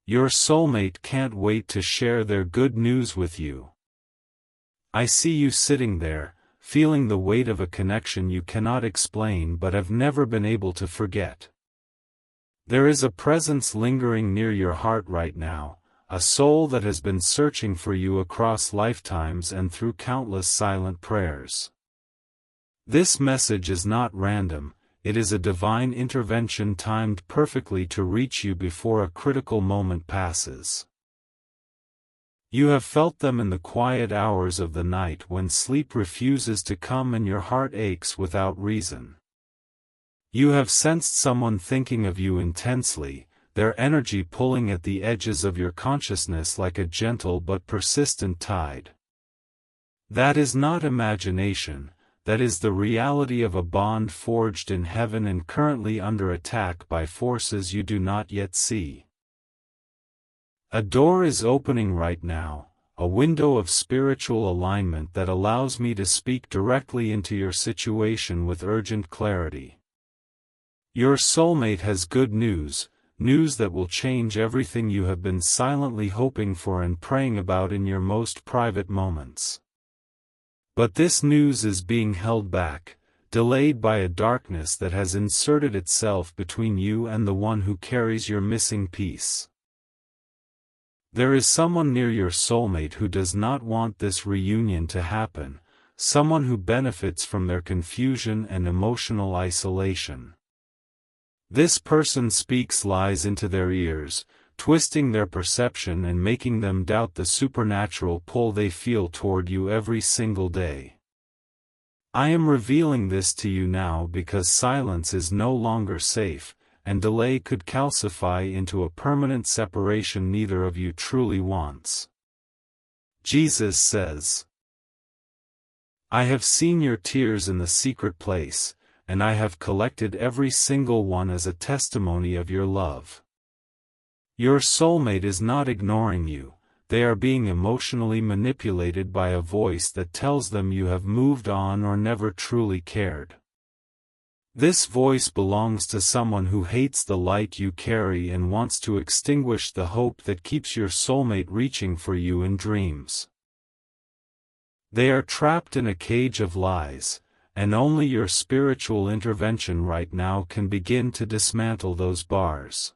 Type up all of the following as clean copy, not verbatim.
Your soulmate can't wait to share their good news with you. I see you sitting there, feeling the weight of a connection you cannot explain but have never been able to forget. There is a presence lingering near your heart right now, a soul that has been searching for you across lifetimes and through countless silent prayers. This message is not random, it is a divine intervention timed perfectly to reach you before a critical moment passes. You have felt them in the quiet hours of the night when sleep refuses to come and your heart aches without reason. You have sensed someone thinking of you intensely, their energy pulling at the edges of your consciousness like a gentle but persistent tide. That is not imagination. That is the reality of a bond forged in heaven and currently under attack by forces you do not yet see. A door is opening right now, a window of spiritual alignment that allows me to speak directly into your situation with urgent clarity. Your soulmate has good news, news that will change everything you have been silently hoping for and praying about in your most private moments. But this news is being held back, delayed by a darkness that has inserted itself between you and the one who carries your missing piece. There is someone near your soulmate who does not want this reunion to happen, someone who benefits from their confusion and emotional isolation. This person speaks lies into their ears, twisting their perception and making them doubt the supernatural pull they feel toward you every single day. I am revealing this to you now because silence is no longer safe, and delay could calcify into a permanent separation neither of you truly wants. Jesus says, "I have seen your tears in the secret place, and I have collected every single one as a testimony of your love." Your soulmate is not ignoring you, they are being emotionally manipulated by a voice that tells them you have moved on or never truly cared. This voice belongs to someone who hates the light you carry and wants to extinguish the hope that keeps your soulmate reaching for you in dreams. They are trapped in a cage of lies, and only your spiritual intervention right now can begin to dismantle those bars.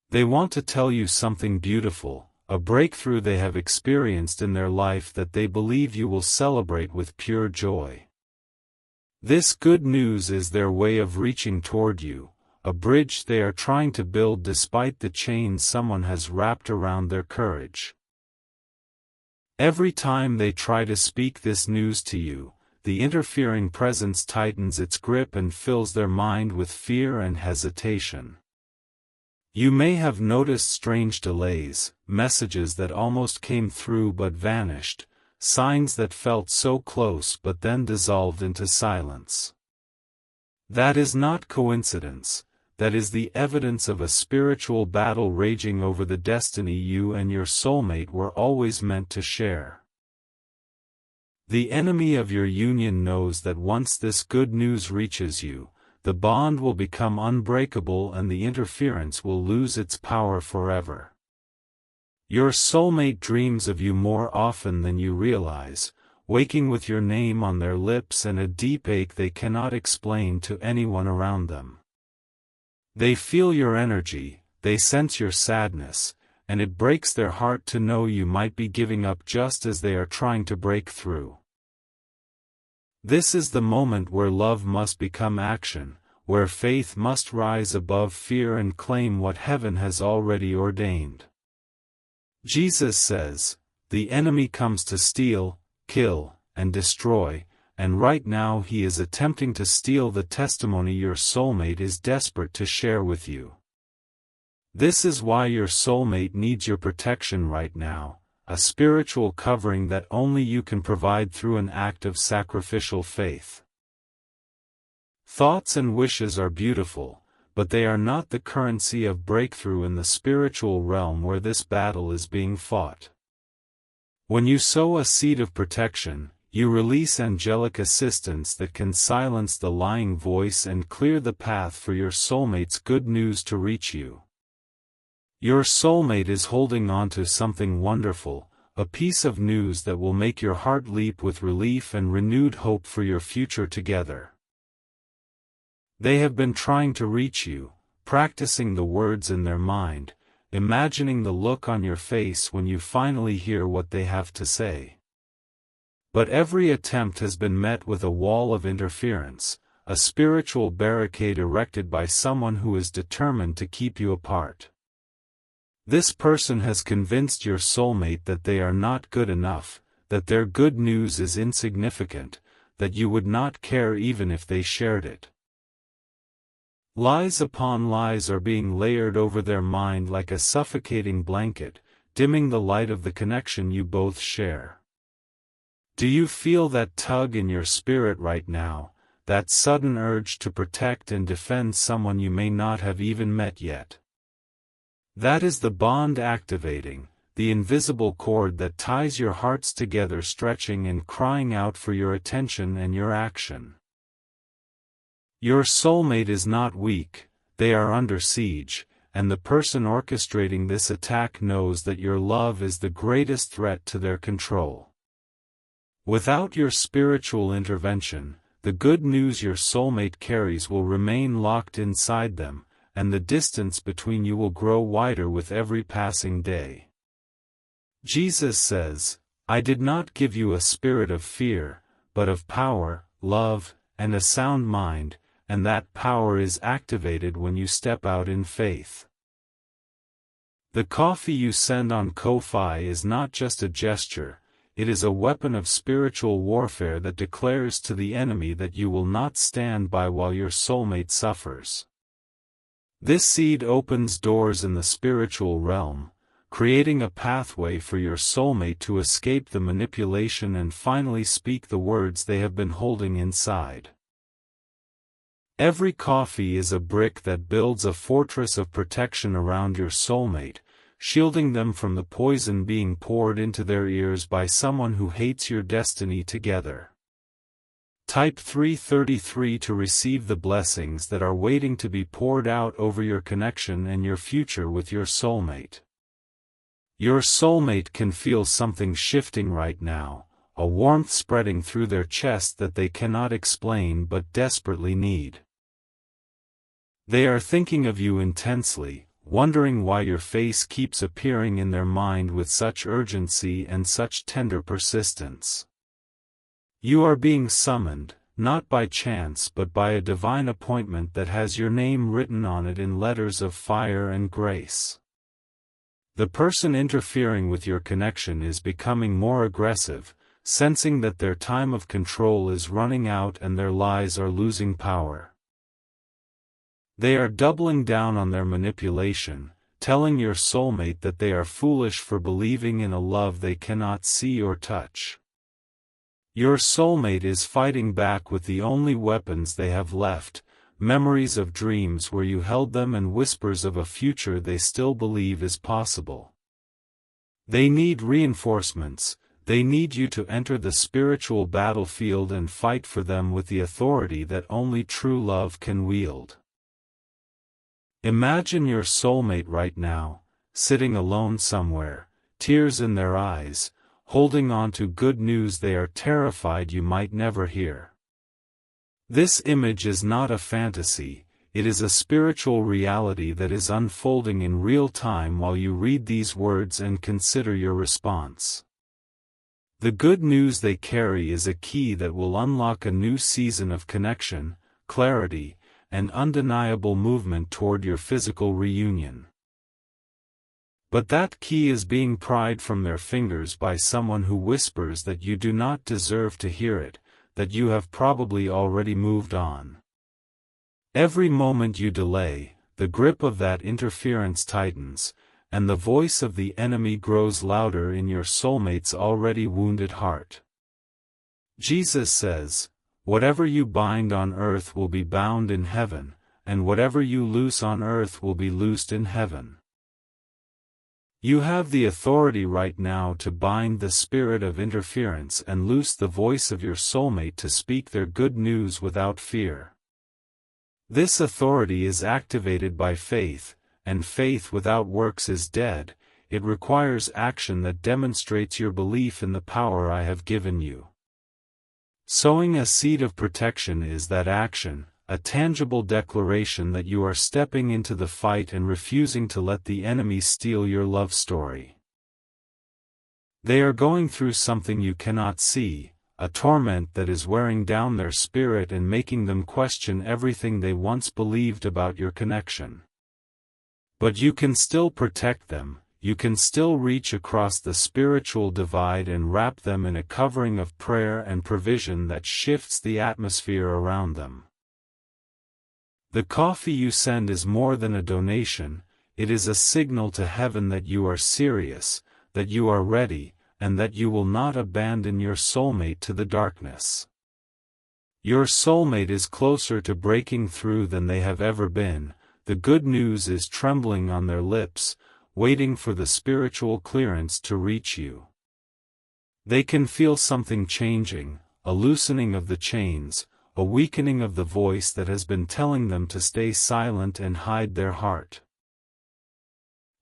They want to tell you something beautiful, a breakthrough they have experienced in their life that they believe you will celebrate with pure joy. This good news is their way of reaching toward you, a bridge they are trying to build despite the chains someone has wrapped around their courage. Every time they try to speak this news to you, the interfering presence tightens its grip and fills their mind with fear and hesitation. You may have noticed strange delays, messages that almost came through but vanished, signs that felt so close but then dissolved into silence. That is not coincidence, that is the evidence of a spiritual battle raging over the destiny you and your soulmate were always meant to share. The enemy of your union knows that once this good news reaches you, the bond will become unbreakable and the interference will lose its power forever. Your soulmate dreams of you more often than you realize, waking with your name on their lips and a deep ache they cannot explain to anyone around them. They feel your energy, they sense your sadness, and it breaks their heart to know you might be giving up just as they are trying to break through. This is the moment where love must become action, where faith must rise above fear and claim what heaven has already ordained. Jesus says, "The enemy comes to steal, kill, and destroy," and right now he is attempting to steal the testimony your soulmate is desperate to share with you. This is why your soulmate needs your protection right now, a spiritual covering that only you can provide through an act of sacrificial faith. Thoughts and wishes are beautiful, but they are not the currency of breakthrough in the spiritual realm where this battle is being fought. When you sow a seed of protection, you release angelic assistance that can silence the lying voice and clear the path for your soulmate's good news to reach you. Your soulmate is holding on to something wonderful, a piece of news that will make your heart leap with relief and renewed hope for your future together. They have been trying to reach you, practicing the words in their mind, imagining the look on your face when you finally hear what they have to say. But every attempt has been met with a wall of interference, a spiritual barricade erected by someone who is determined to keep you apart. This person has convinced your soulmate that they are not good enough, that their good news is insignificant, that you would not care even if they shared it. Lies upon lies are being layered over their mind like a suffocating blanket, dimming the light of the connection you both share. Do you feel that tug in your spirit right now, that sudden urge to protect and defend someone you may not have even met yet? That is the bond activating, the invisible cord that ties your hearts together, stretching and crying out for your attention and your action. Your soulmate is not weak, they are under siege, and the person orchestrating this attack knows that your love is the greatest threat to their control. Without your spiritual intervention, the good news your soulmate carries will remain locked inside them, and the distance between you will grow wider with every passing day. Jesus says, "I did not give you a spirit of fear, but of power, love, and a sound mind," and that power is activated when you step out in faith. The coffee you send on Ko-fi is not just a gesture, it is a weapon of spiritual warfare that declares to the enemy that you will not stand by while your soulmate suffers. This seed opens doors in the spiritual realm, creating a pathway for your soulmate to escape the manipulation and finally speak the words they have been holding inside. Every coffee is a brick that builds a fortress of protection around your soulmate, shielding them from the poison being poured into their ears by someone who hates your destiny together. Type 333 to receive the blessings that are waiting to be poured out over your connection and your future with your soulmate. Your soulmate can feel something shifting right now, a warmth spreading through their chest that they cannot explain but desperately need. They are thinking of you intensely, wondering why your face keeps appearing in their mind with such urgency and such tender persistence. You are being summoned, not by chance but by a divine appointment that has your name written on it in letters of fire and grace. The person interfering with your connection is becoming more aggressive, sensing that their time of control is running out and their lies are losing power. They are doubling down on their manipulation, telling your soulmate that they are foolish for believing in a love they cannot see or touch. Your soulmate is fighting back with the only weapons they have left, memories of dreams where you held them and whispers of a future they still believe is possible. They need reinforcements, they need you to enter the spiritual battlefield and fight for them with the authority that only true love can wield. Imagine your soulmate right now, sitting alone somewhere, tears in their eyes, holding on to good news they are terrified you might never hear. This image is not a fantasy, it is a spiritual reality that is unfolding in real time while you read these words and consider your response. The good news they carry is a key that will unlock a new season of connection, clarity, and undeniable movement toward your physical reunion. But that key is being pried from their fingers by someone who whispers that you do not deserve to hear it, that you have probably already moved on. Every moment you delay, the grip of that interference tightens, and the voice of the enemy grows louder in your soulmate's already wounded heart. Jesus says, "Whatever you bind on earth will be bound in heaven, and whatever you loose on earth will be loosed in heaven." You have the authority right now to bind the spirit of interference and loose the voice of your soulmate to speak their good news without fear. This authority is activated by faith, and faith without works is dead. It requires action that demonstrates your belief in the power I have given you. Sowing a seed of protection is that action, a tangible declaration that you are stepping into the fight and refusing to let the enemy steal your love story. They are going through something you cannot see, a torment that is wearing down their spirit and making them question everything they once believed about your connection. But you can still protect them. You can still reach across the spiritual divide and wrap them in a covering of prayer and provision that shifts the atmosphere around them. The coffee you send is more than a donation, it is a signal to heaven that you are serious, that you are ready, and that you will not abandon your soulmate to the darkness. Your soulmate is closer to breaking through than they have ever been. The good news is trembling on their lips, waiting for the spiritual clearance to reach you. They can feel something changing, a loosening of the chains, a weakening of the voice that has been telling them to stay silent and hide their heart.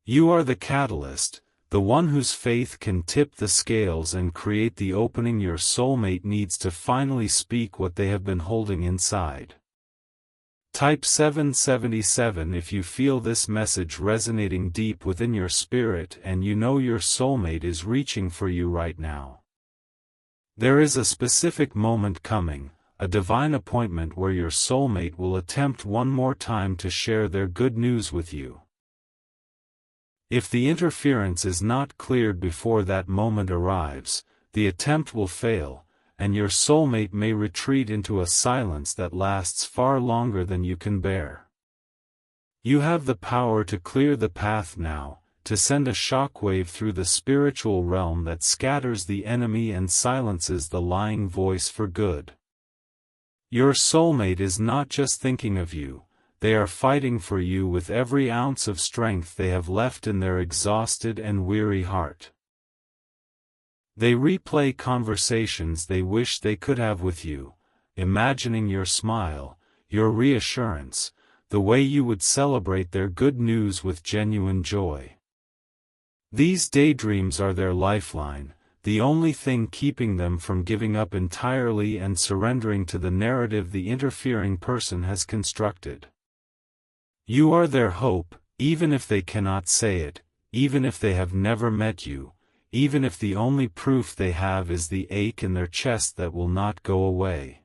You are the catalyst, the one whose faith can tip the scales and create the opening your soulmate needs to finally speak what they have been holding inside. Type 777 if you feel this message resonating deep within your spirit and you know your soulmate is reaching for you right now. There is a specific moment coming, a divine appointment where your soulmate will attempt one more time to share their good news with you. If the interference is not cleared before that moment arrives, the attempt will fail, and your soulmate may retreat into a silence that lasts far longer than you can bear. You have the power to clear the path now, to send a shockwave through the spiritual realm that scatters the enemy and silences the lying voice for good. Your soulmate is not just thinking of you, they are fighting for you with every ounce of strength they have left in their exhausted and weary heart. They replay conversations they wish they could have with you, imagining your smile, your reassurance, the way you would celebrate their good news with genuine joy. These daydreams are their lifeline, the only thing keeping them from giving up entirely and surrendering to the narrative the interfering person has constructed. You are their hope, even if they cannot say it, even if they have never met you, even if the only proof they have is the ache in their chest that will not go away.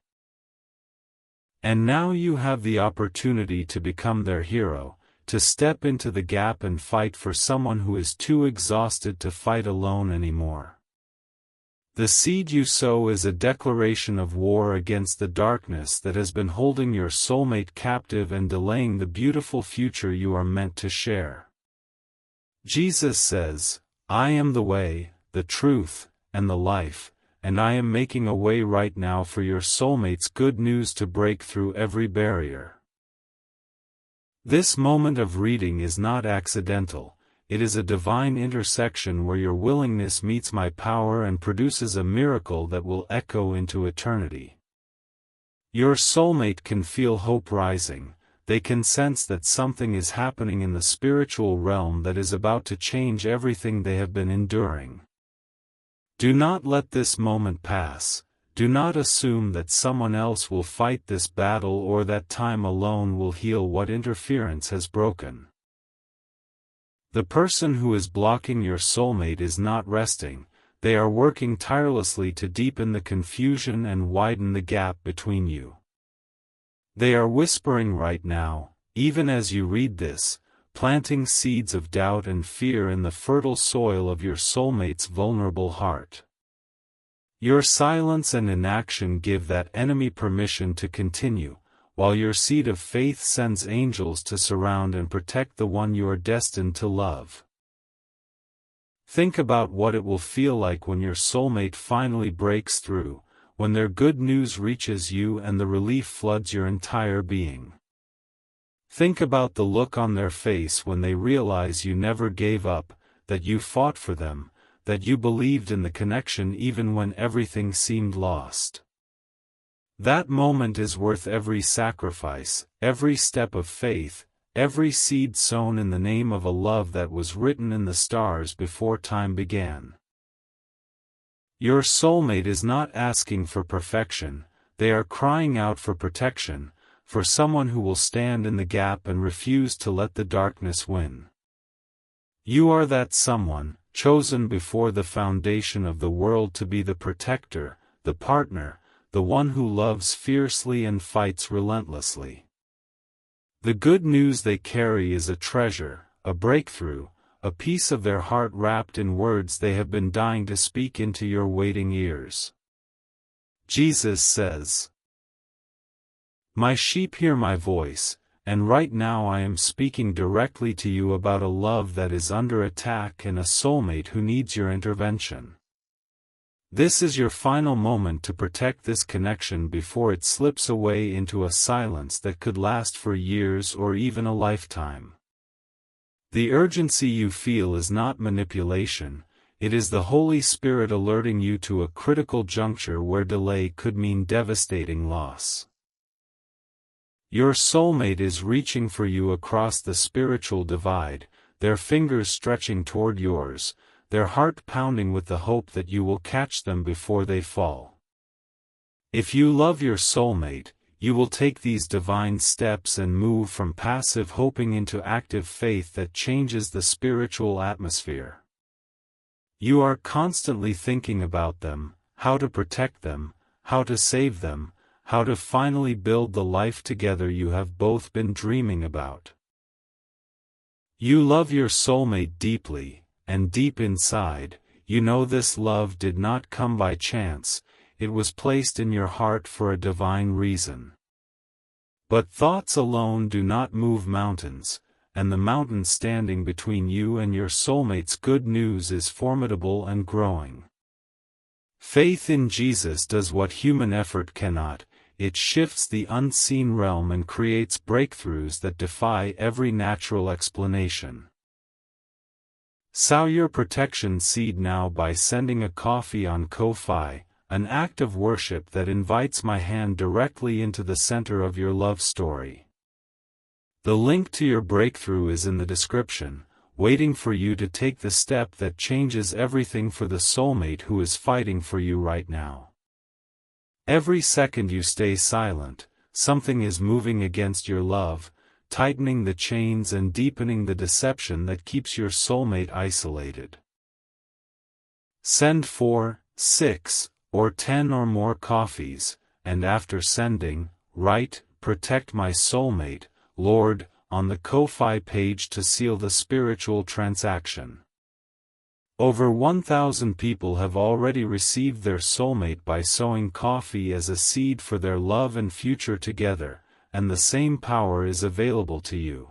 And now you have the opportunity to become their hero, to step into the gap and fight for someone who is too exhausted to fight alone anymore. The seed you sow is a declaration of war against the darkness that has been holding your soulmate captive and delaying the beautiful future you are meant to share. Jesus says, I am the way, the truth, and the life, and I am making a way right now for your soulmate's good news to break through every barrier. This moment of reading is not accidental, it is a divine intersection where your willingness meets my power and produces a miracle that will echo into eternity. Your soulmate can feel hope rising. They can sense that something is happening in the spiritual realm that is about to change everything they have been enduring. Do not let this moment pass. Do not assume that someone else will fight this battle or that time alone will heal what interference has broken. The person who is blocking your soulmate is not resting, they are working tirelessly to deepen the confusion and widen the gap between you. They are whispering right now, even as you read this, planting seeds of doubt and fear in the fertile soil of your soulmate's vulnerable heart. Your silence and inaction give that enemy permission to continue, while your seed of faith sends angels to surround and protect the one you are destined to love. Think about what it will feel like when your soulmate finally breaks through, when their good news reaches you and the relief floods your entire being. Think about the look on their face when they realize you never gave up, that you fought for them, that you believed in the connection even when everything seemed lost. That moment is worth every sacrifice, every step of faith, every seed sown in the name of a love that was written in the stars before time began. Your soulmate is not asking for perfection, they are crying out for protection, for someone who will stand in the gap and refuse to let the darkness win. You are that someone, chosen before the foundation of the world to be the protector, the partner, the one who loves fiercely and fights relentlessly. The good news they carry is a treasure, a breakthrough, a piece of their heart wrapped in words they have been dying to speak into your waiting ears. Jesus says, "My sheep hear my voice, and right now I am speaking directly to you about a love that is under attack and a soulmate who needs your intervention. This is your final moment to protect this connection before it slips away into a silence that could last for years or even a lifetime. The urgency you feel is not manipulation, it is the Holy Spirit alerting you to a critical juncture where delay could mean devastating loss. Your soulmate is reaching for you across the spiritual divide, their fingers stretching toward yours, their heart pounding with the hope that you will catch them before they fall. If you love your soulmate, you will take these divine steps and move from passive hoping into active faith that changes the spiritual atmosphere. You are constantly thinking about them, how to protect them, how to save them, how to finally build the life together you have both been dreaming about. You love your soulmate deeply, and deep inside, you know this love did not come by chance, it was placed in your heart for a divine reason. But thoughts alone do not move mountains, and the mountain standing between you and your soulmate's good news is formidable and growing. Faith in Jesus does what human effort cannot. It shifts the unseen realm and creates breakthroughs that defy every natural explanation. Sow your protection seed now by sending a coffee on Ko-Fi, an act of worship that invites my hand directly into the center of your love story. The link to your breakthrough is in the description, waiting for you to take the step that changes everything for the soulmate who is fighting for you right now. Every second you stay silent, something is moving against your love, tightening the chains and deepening the deception that keeps your soulmate isolated. Send 4, 6, or 10 or more coffees, and after sending, write, "Protect my soulmate, Lord," on the Ko-Fi page to seal the spiritual transaction. Over 1,000 people have already received their soulmate by sowing coffee as a seed for their love and future together, and the same power is available to you.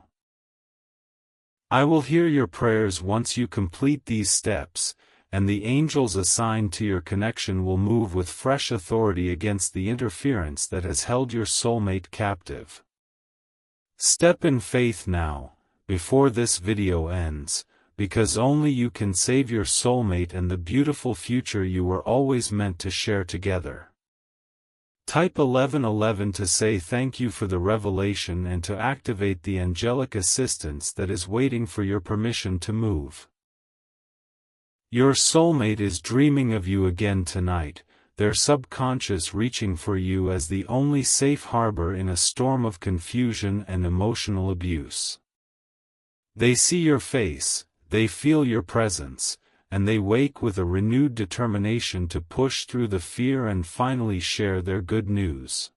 I will hear your prayers once you complete these steps, and the angels assigned to your connection will move with fresh authority against the interference that has held your soulmate captive. Step in faith now, before this video ends, because only you can save your soulmate and the beautiful future you were always meant to share together. Type 1111 to say thank you for the revelation and to activate the angelic assistance that is waiting for your permission to move. Your soulmate is dreaming of you again tonight, their subconscious reaching for you as the only safe harbor in a storm of confusion and emotional abuse. They see your face, they feel your presence, and they wake with a renewed determination to push through the fear and finally share their good news.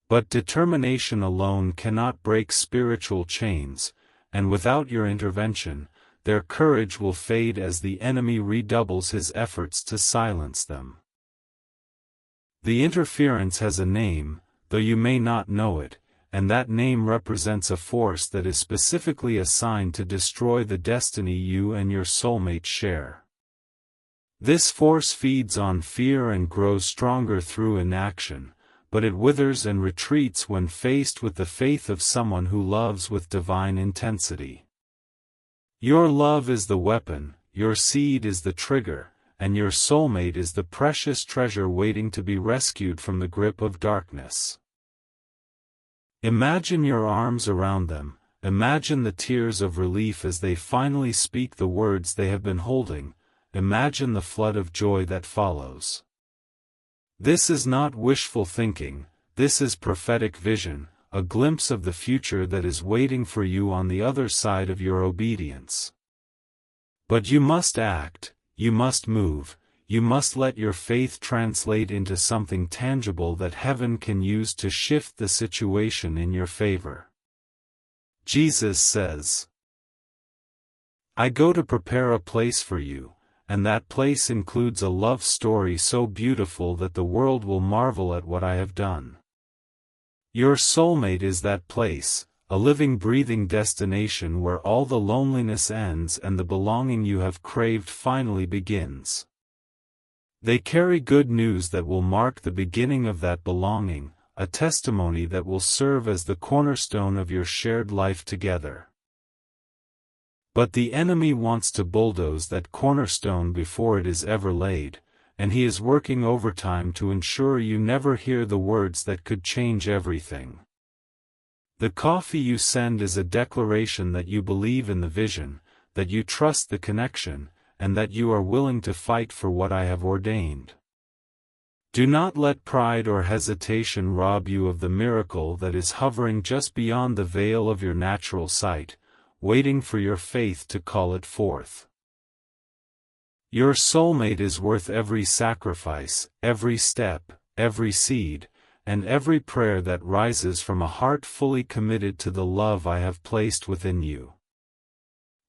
But determination alone cannot break spiritual chains, and without your intervention, their courage will fade as the enemy redoubles his efforts to silence them. The interference has a name, though you may not know it, and that name represents a force that is specifically assigned to destroy the destiny you and your soulmate share. This force feeds on fear and grows stronger through inaction, but it withers and retreats when faced with the faith of someone who loves with divine intensity. Your love is the weapon, your seed is the trigger, and your soulmate is the precious treasure waiting to be rescued from the grip of darkness. Imagine your arms around them, Imagine the tears of relief as they finally speak the words they have been holding. Imagine the flood of joy that follows. This is not wishful thinking, this is prophetic vision, a glimpse of the future that is waiting for you on the other side of your obedience. But you must act, you must move, you must let your faith translate into something tangible that heaven can use to shift the situation in your favor. Jesus says, "I go to prepare a place for you," and that place includes a love story so beautiful that the world will marvel at what I have done. Your soulmate is that place, a living breathing destination where all the loneliness ends and the belonging you have craved finally begins. They carry good news that will mark the beginning of that belonging, a testimony that will serve as the cornerstone of your shared life together. But the enemy wants to bulldoze that cornerstone before it is ever laid, and he is working overtime to ensure you never hear the words that could change everything. The coffee you send is a declaration that you believe in the vision, that you trust the connection, and that you are willing to fight for what I have ordained. Do not let pride or hesitation rob you of the miracle that is hovering just beyond the veil of your natural sight, waiting for your faith to call it forth. Your soulmate is worth every sacrifice, every step, every seed, and every prayer that rises from a heart fully committed to the love I have placed within you.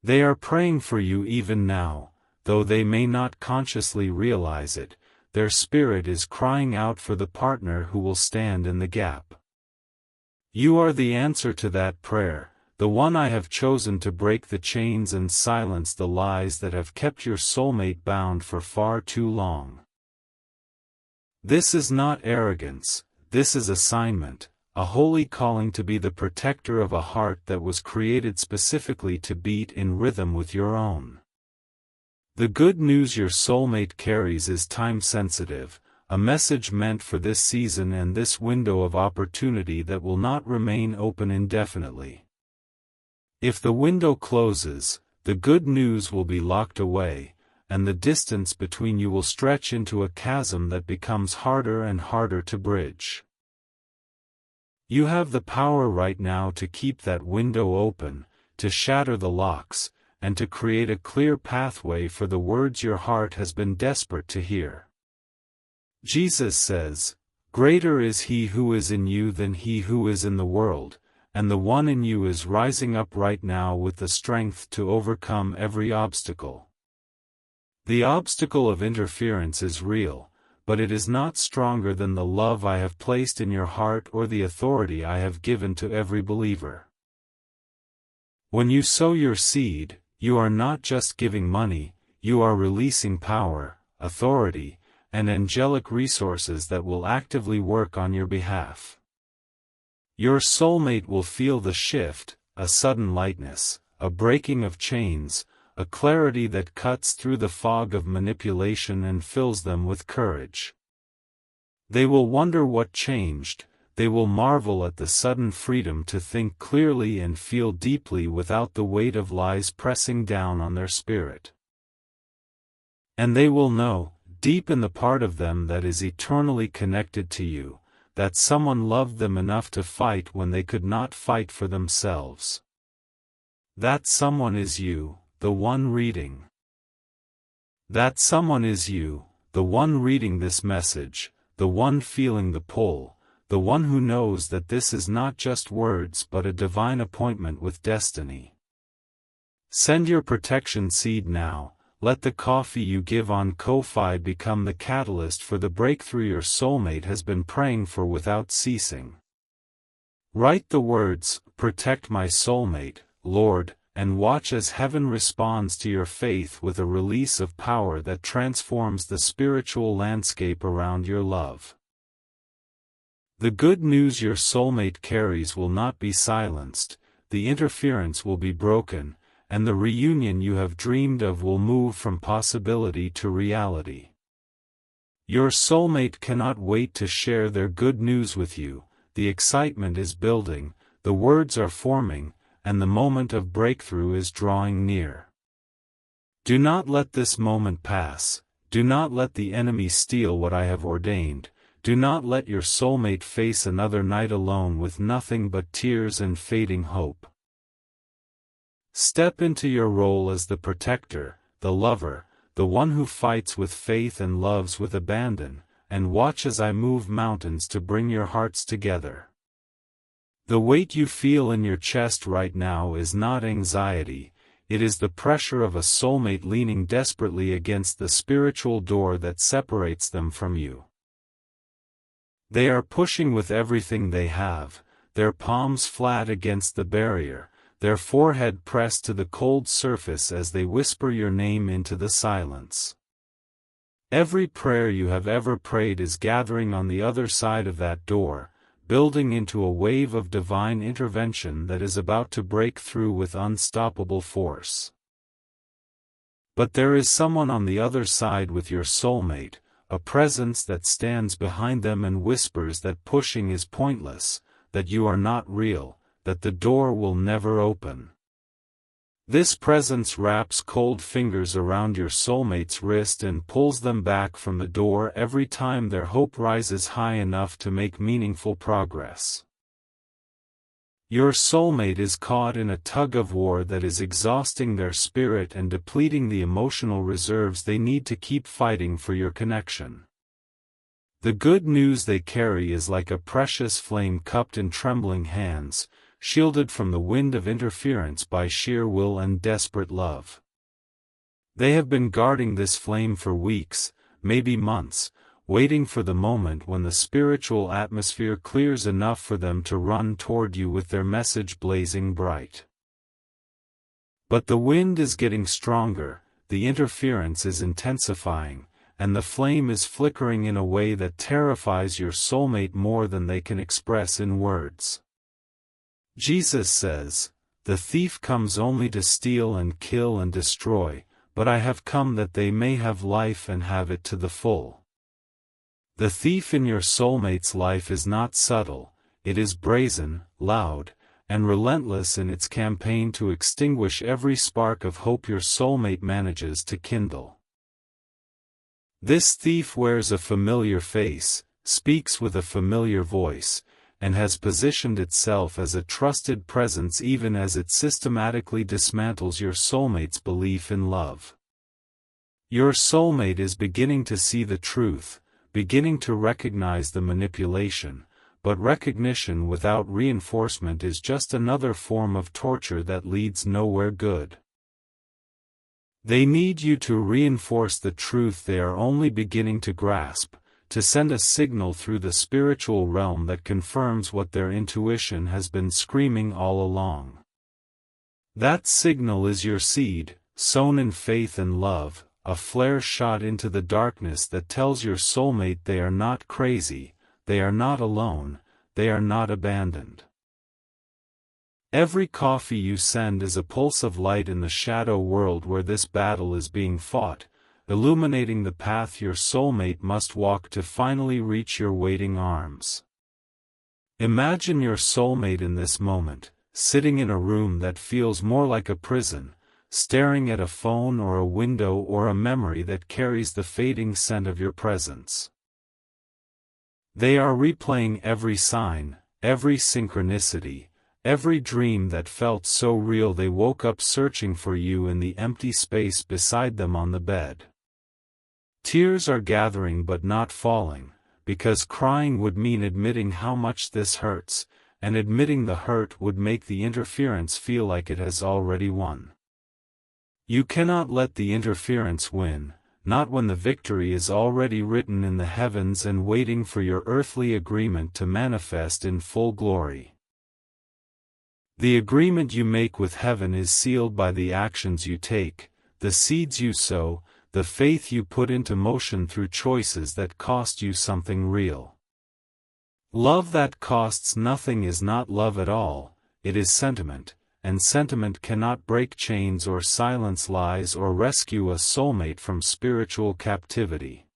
They are praying for you even now, though they may not consciously realize it. Their spirit is crying out for the partner who will stand in the gap. You are the answer to that prayer, the one I have chosen to break the chains and silence the lies that have kept your soulmate bound for far too long. This is not arrogance, this is assignment, a holy calling to be the protector of a heart that was created specifically to beat in rhythm with your own. The good news your soulmate carries is time-sensitive, a message meant for this season and this window of opportunity that will not remain open indefinitely. If the window closes, the good news will be locked away, and the distance between you will stretch into a chasm that becomes harder and harder to bridge. You have the power right now to keep that window open, to shatter the locks, and to create a clear pathway for the words your heart has been desperate to hear. Jesus says, "Greater is he who is in you than he who is in the world," and the one in you is rising up right now with the strength to overcome every obstacle. The obstacle of interference is real, but it is not stronger than the love I have placed in your heart or the authority I have given to every believer. When you sow your seed, you are not just giving money, you are releasing power, authority, and angelic resources that will actively work on your behalf. Your soulmate will feel the shift, a sudden lightness, a breaking of chains, a clarity that cuts through the fog of manipulation and fills them with courage. They will wonder what changed. They will marvel at the sudden freedom to think clearly and feel deeply without the weight of lies pressing down on their spirit. And they will know, deep in the part of them that is eternally connected to you, that someone loved them enough to fight when they could not fight for themselves. That someone is you, the one reading. That someone is you, the one reading this message, the one feeling the pull, the one who knows that this is not just words but a divine appointment with destiny. Send your protection seed now. Let the coffee you give on Ko-Fi become the catalyst for the breakthrough your soulmate has been praying for without ceasing. Write the words, "Protect my soulmate, Lord," and watch as heaven responds to your faith with a release of power that transforms the spiritual landscape around your love. The good news your soulmate carries will not be silenced, the interference will be broken, and the reunion you have dreamed of will move from possibility to reality. Your soulmate cannot wait to share their good news with you. The excitement is building, the words are forming, and the moment of breakthrough is drawing near. Do not let this moment pass. Do not let the enemy steal what I have ordained. Do not let your soulmate face another night alone with nothing but tears and fading hope. Step into your role as the protector, the lover, the one who fights with faith and loves with abandon, and watch as I move mountains to bring your hearts together. The weight you feel in your chest right now is not anxiety. It is the pressure of a soulmate leaning desperately against the spiritual door that separates them from you. They are pushing with everything they have, their palms flat against the barrier, their forehead pressed to the cold surface as they whisper your name into the silence. Every prayer you have ever prayed is gathering on the other side of that door, building into a wave of divine intervention that is about to break through with unstoppable force. But there is someone on the other side with your soulmate, a presence that stands behind them and whispers that pushing is pointless, that you are not real, that the door will never open. This presence wraps cold fingers around your soulmate's wrist and pulls them back from the door every time their hope rises high enough to make meaningful progress. Your soulmate is caught in a tug-of-war that is exhausting their spirit and depleting the emotional reserves they need to keep fighting for your connection. The good news they carry is like a precious flame cupped in trembling hands, shielded from the wind of interference by sheer will and desperate love. They have been guarding this flame for weeks, maybe months, waiting for the moment when the spiritual atmosphere clears enough for them to run toward you with their message blazing bright. But the wind is getting stronger, the interference is intensifying, and the flame is flickering in a way that terrifies your soulmate more than they can express in words. Jesus says, "The thief comes only to steal and kill and destroy, but I have come that they may have life and have it to the full." The thief in your soulmate's life is not subtle, it is brazen, loud, and relentless in its campaign to extinguish every spark of hope your soulmate manages to kindle. This thief wears a familiar face, speaks with a familiar voice, and has positioned itself as a trusted presence even as it systematically dismantles your soulmate's belief in love. Your soulmate is beginning to see the truth, beginning to recognize the manipulation, but recognition without reinforcement is just another form of torture that leads nowhere good. They need you to reinforce the truth they are only beginning to grasp, to send a signal through the spiritual realm that confirms what their intuition has been screaming all along. That signal is your seed, sown in faith and love, a flare shot into the darkness that tells your soulmate they are not crazy, they are not alone, they are not abandoned. Every coffee you send is a pulse of light in the shadow world where this battle is being fought, illuminating the path your soulmate must walk to finally reach your waiting arms. Imagine your soulmate in this moment, sitting in a room that feels more like a prison, staring at a phone or a window or a memory that carries the fading scent of your presence. They are replaying every sign, every synchronicity, every dream that felt so real they woke up searching for you in the empty space beside them on the bed. Tears are gathering but not falling, because crying would mean admitting how much this hurts, and admitting the hurt would make the interference feel like it has already won. You cannot let the interference win, not when the victory is already written in the heavens and waiting for your earthly agreement to manifest in full glory. The agreement you make with heaven is sealed by the actions you take, the seeds you sow, the faith you put into motion through choices that cost you something real. Love that costs nothing is not love at all, it is sentiment, and sentiment cannot break chains or silence lies or rescue a soulmate from spiritual captivity.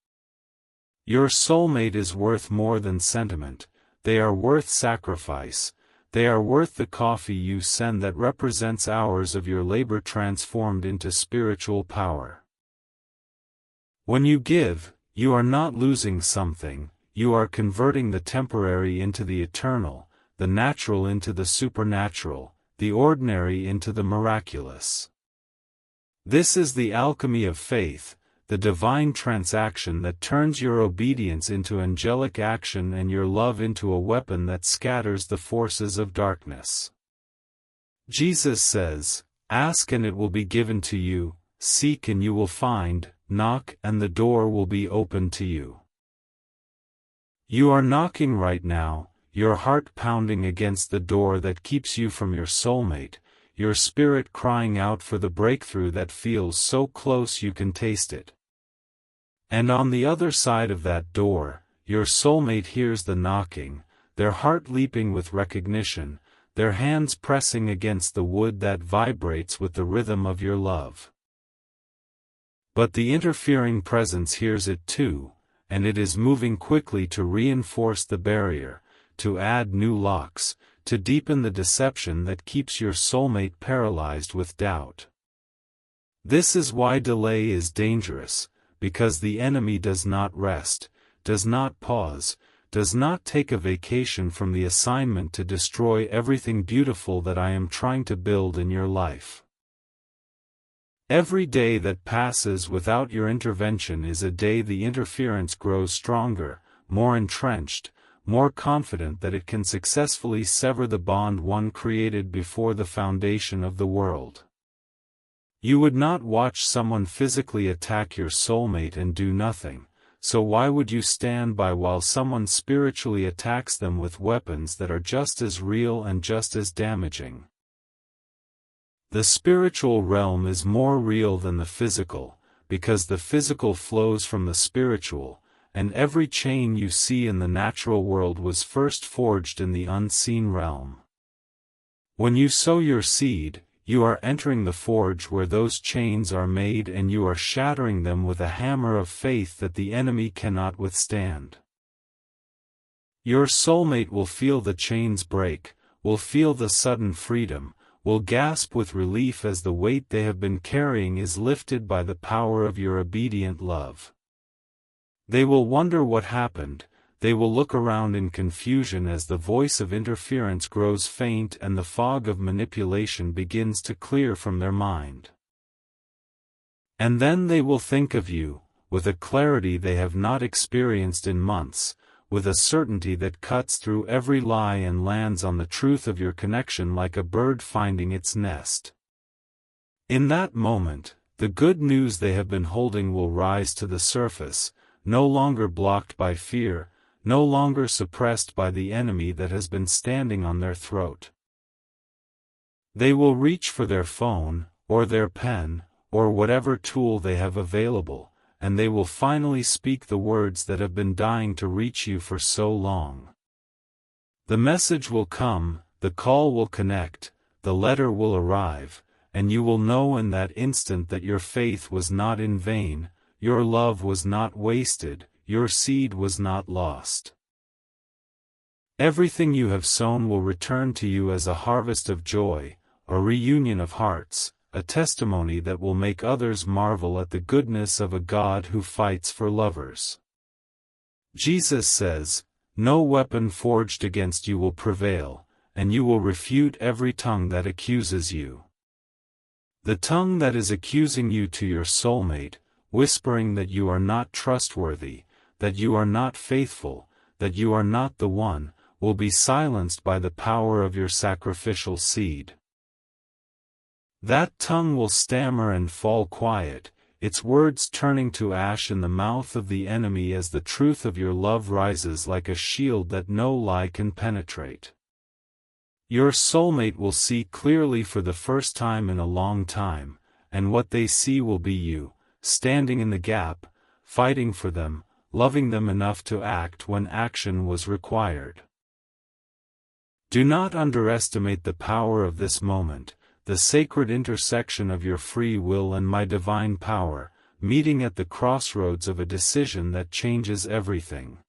Your soulmate is worth more than sentiment, they are worth sacrifice, They are worth the coffee you send that represents hours of your labor transformed into spiritual power. When you give, you are not losing something, you are converting the temporary into the eternal, the natural into the supernatural, the ordinary into the miraculous. This is the alchemy of faith, the divine transaction that turns your obedience into angelic action and your love into a weapon that scatters the forces of darkness. Jesus says, "Ask and it will be given to you, seek and you will find, knock and the door will be opened to you." You are knocking right now, your heart pounding against the door that keeps you from your soulmate, your spirit crying out for the breakthrough that feels so close you can taste it. And on the other side of that door, your soulmate hears the knocking, their heart leaping with recognition, their hands pressing against the wood that vibrates with the rhythm of your love. But the interfering presence hears it too, and it is moving quickly to reinforce the barrier, to add new locks, to deepen the deception that keeps your soulmate paralyzed with doubt. This is why delay is dangerous, because the enemy does not rest, does not pause, does not take a vacation from the assignment to destroy everything beautiful that I am trying to build in your life. Every day that passes without your intervention is a day the interference grows stronger, more entrenched, more confident that it can successfully sever the bond one created before the foundation of the world. You would not watch someone physically attack your soulmate and do nothing, so why would you stand by while someone spiritually attacks them with weapons that are just as real and just as damaging? The spiritual realm is more real than the physical, because the physical flows from the spiritual, and every chain you see in the natural world was first forged in the unseen realm. When you sow your seed, you are entering the forge where those chains are made and you are shattering them with a hammer of faith that the enemy cannot withstand. Your soulmate will feel the chains break, will feel the sudden freedom, will gasp with relief as the weight they have been carrying is lifted by the power of your obedient love. They will wonder what happened, they will look around in confusion as the voice of interference grows faint and the fog of manipulation begins to clear from their mind. And then they will think of you, with a clarity they have not experienced in months, with a certainty that cuts through every lie and lands on the truth of your connection like a bird finding its nest. In that moment, the good news they have been holding will rise to the surface, no longer blocked by fear, no longer suppressed by the enemy that has been standing on their throat. They will reach for their phone, or their pen, or whatever tool they have available, and they will finally speak the words that have been dying to reach you for so long. The message will come, the call will connect, the letter will arrive, and you will know in that instant that your faith was not in vain, your love was not wasted, your seed was not lost. Everything you have sown will return to you as a harvest of joy, a reunion of hearts, a testimony that will make others marvel at the goodness of a God who fights for lovers. Jesus says, "No weapon forged against you will prevail, and you will refute every tongue that accuses you." The tongue that is accusing you to your soulmate, whispering that you are not trustworthy, that you are not faithful, that you are not the one, will be silenced by the power of your sacrificial seed. That tongue will stammer and fall quiet, its words turning to ash in the mouth of the enemy as the truth of your love rises like a shield that no lie can penetrate. Your soulmate will see clearly for the first time in a long time, and what they see will be you, standing in the gap, fighting for them, loving them enough to act when action was required. Do not underestimate the power of this moment, the sacred intersection of your free will and my divine power, meeting at the crossroads of a decision that changes everything.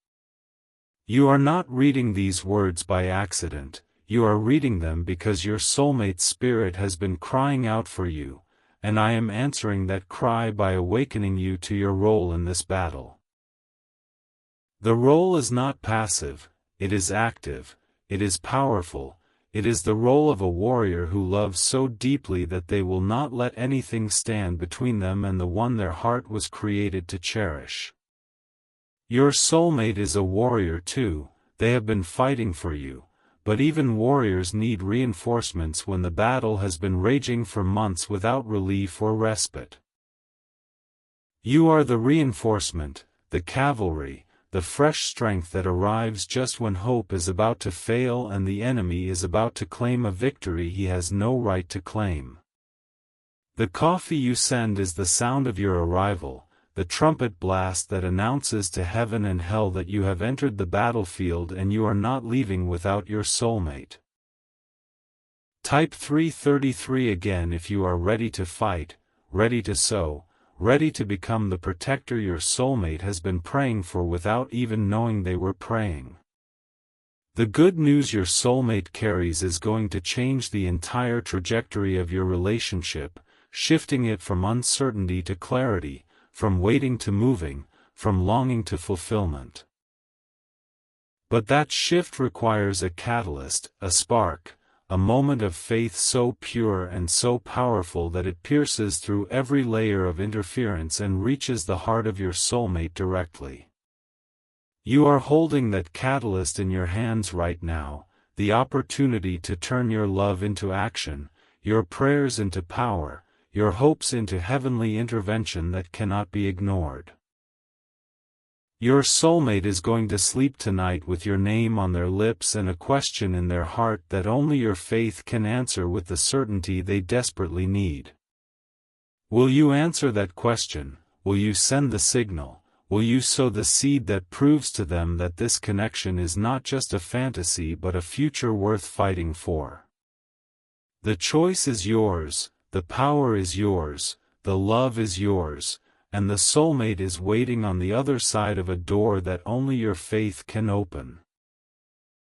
You are not reading these words by accident, you are reading them because your soulmate spirit has been crying out for you, and I am answering that cry by awakening you to your role in this battle. The role is not passive, it is active, it is powerful, it is the role of a warrior who loves so deeply that they will not let anything stand between them and the one their heart was created to cherish. Your soulmate is a warrior too, they have been fighting for you, but even warriors need reinforcements when the battle has been raging for months without relief or respite. You are the reinforcement, the cavalry, the fresh strength that arrives just when hope is about to fail and the enemy is about to claim a victory he has no right to claim. The coffee you send is the sound of your arrival, the trumpet blast that announces to heaven and hell that you have entered the battlefield and you are not leaving without your soulmate. Type 333 again if you are ready to fight, ready to sow, ready to become the protector your soulmate has been praying for without even knowing they were praying. The good news your soulmate carries is going to change the entire trajectory of your relationship, shifting it from uncertainty to clarity, from waiting to moving, from longing to fulfillment. But that shift requires a catalyst, a spark, a moment of faith so pure and so powerful that it pierces through every layer of interference and reaches the heart of your soulmate directly. You are holding that catalyst in your hands right now, the opportunity to turn your love into action, your prayers into power, your hopes into heavenly intervention that cannot be ignored. Your soulmate is going to sleep tonight with your name on their lips and a question in their heart that only your faith can answer with the certainty they desperately need. Will you answer that question? Will you send the signal? Will you sow the seed that proves to them that this connection is not just a fantasy but a future worth fighting for? The choice is yours, the power is yours, the love is yours, and the soulmate is waiting on the other side of a door that only your faith can open.